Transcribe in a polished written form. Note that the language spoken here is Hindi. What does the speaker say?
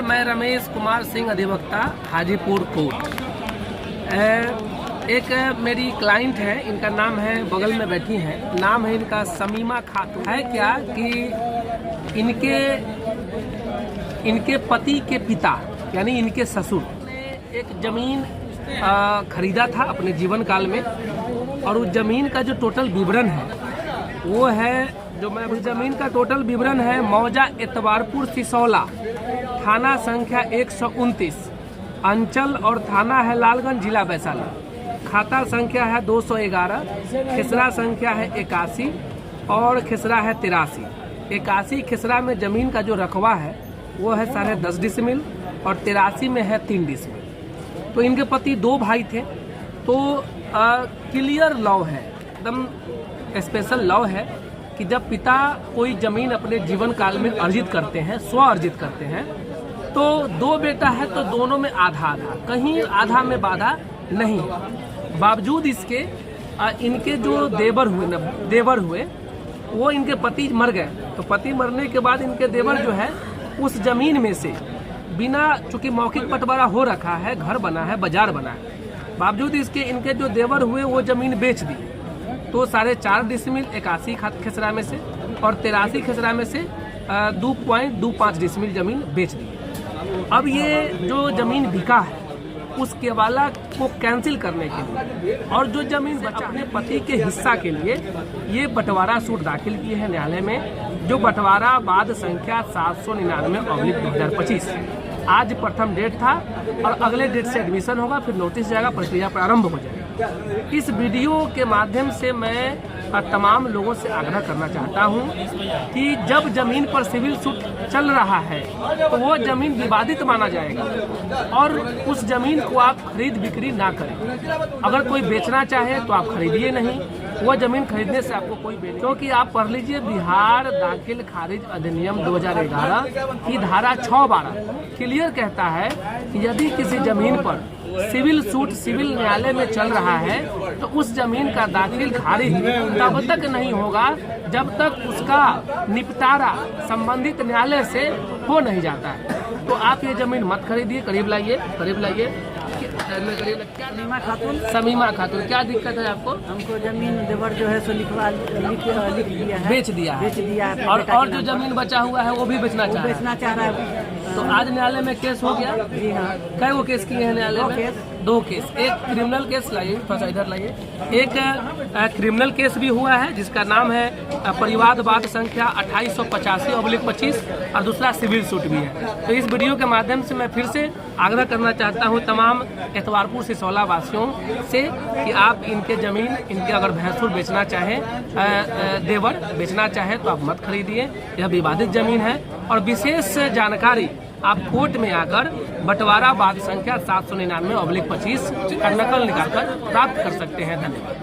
मैं रमेश कुमार सिंह अधिवक्ता हाजीपुर कोर्ट। एक मेरी क्लाइंट है, इनका नाम है, बगल में बैठी हैं, नाम है इनका समीमा खातून। है क्या कि इनके पति के पिता यानी इनके ससुर ने एक ज़मीन खरीदा था अपने जीवन काल में, और उस ज़मीन का जो टोटल विवरण है वो है, जो मैं उस ज़मीन का टोटल विवरण है मौजा एतवारपुर सिसौला, थाना संख्या 129, अंचल और थाना है लालगंज, जिला वैशाली, खाता संख्या है 211, खिसरा संख्या है 81 और खिसरा है 83। 81 खिसरा में ज़मीन का जो रकबा है वो है 10.5 डिसमिल और 83 में है 3 डिसमिल। तो इनके पति 2 भाई थे। तो क्लियर लॉ है, एकदम स्पेशल लॉ है कि जब पिता कोई ज़मीन अपने जीवन काल में अर्जित करते हैं, स्व अर्जित करते हैं, तो 2 बेटा है तो दोनों में आधा आधा, कहीं आधा में बाधा नहीं है। बावजूद इसके इनके जो देवर हुए वो इनके पति मर गए। तो पति मरने के बाद इनके देवर जो है उस ज़मीन में से बिना, चूँकि मौखिक बंटवारा हो रखा है, घर बना है, बाजार बना है, बावजूद इसके इनके जो देवर हुए वो ज़मीन बेच दी। तो 4.5 डिसमिल 81 खसरा में से और 83 खसरा में से 2.25 डिसमिल ज़मीन बेच दी। अब ये जो ज़मीन बिका है उस केवाला को कैंसिल करने के लिए और जो ज़मीन बचा अपने पति के हिस्सा के लिए ये बंटवारा सूट दाखिल किए हैं न्यायालय में, जो बंटवारा बाद संख्या 799/2025। आज प्रथम डेट था और अगले डेट से एडमिशन होगा, फिर नोटिस जाएगा, प्रक्रिया प्रारंभ हो जाएगी। इस वीडियो के माध्यम से मैं तमाम लोगों से आग्रह करना चाहता हूं कि जब जमीन पर सिविल सूट चल रहा है तो वो जमीन विवादित माना जाएगा और उस जमीन को आप खरीद बिक्री ना करें। अगर कोई बेचना चाहे तो आप खरीदिए नहीं, वो जमीन खरीदने से आपको कोई क्योंकि आप पढ़ लीजिए बिहार दाखिल खारिज अधिनियम 2011 की धारा 6(12) क्लियर कहता है कि यदि किसी जमीन पर सिविल सूट सिविल न्यायालय में चल रहा है तो उस जमीन का दाखिल खारिज तब तक नहीं होगा जब तक उसका निपटारा संबंधित न्यायालय से हो नहीं जाता है। तो आप ये जमीन मत खरीदिए। करीब लाइए। समीमा खातून, क्या दिक्कत है आपको? हमको जमीन देवर जो है सो लिख दिया है, बेच दिया है और जो जमीन बचा हुआ है वो भी बेचना चाह रहा है। तो आज न्यायालय में केस हो गया। जी हाँ। कई वो केस किए हैं न्यायालय में? 2 केस। एक क्रिमिनल केस, लाइए थोड़ा सा इधर लाइए, एक क्रिमिनल केस भी हुआ है जिसका नाम है परिवादवाद संख्या 2885/25 और दूसरा सिविल सूट भी है। तो इस वीडियो के माध्यम से मैं फिर से आग्रह करना चाहता हूँ तमाम एतवारपुर सिसौला वासियों से कि आप इनके ज़मीन, इनके अगर भैंसुर बेचना चाहें, देवर बेचना चाहे तो आप मत खरीदिए, यह विवादित ज़मीन है। और विशेष जानकारी आप कोर्ट में आकर बंटवारा बाद संख्या 799/25 का नकल निकालकर प्राप्त कर सकते हैं। धन्यवाद।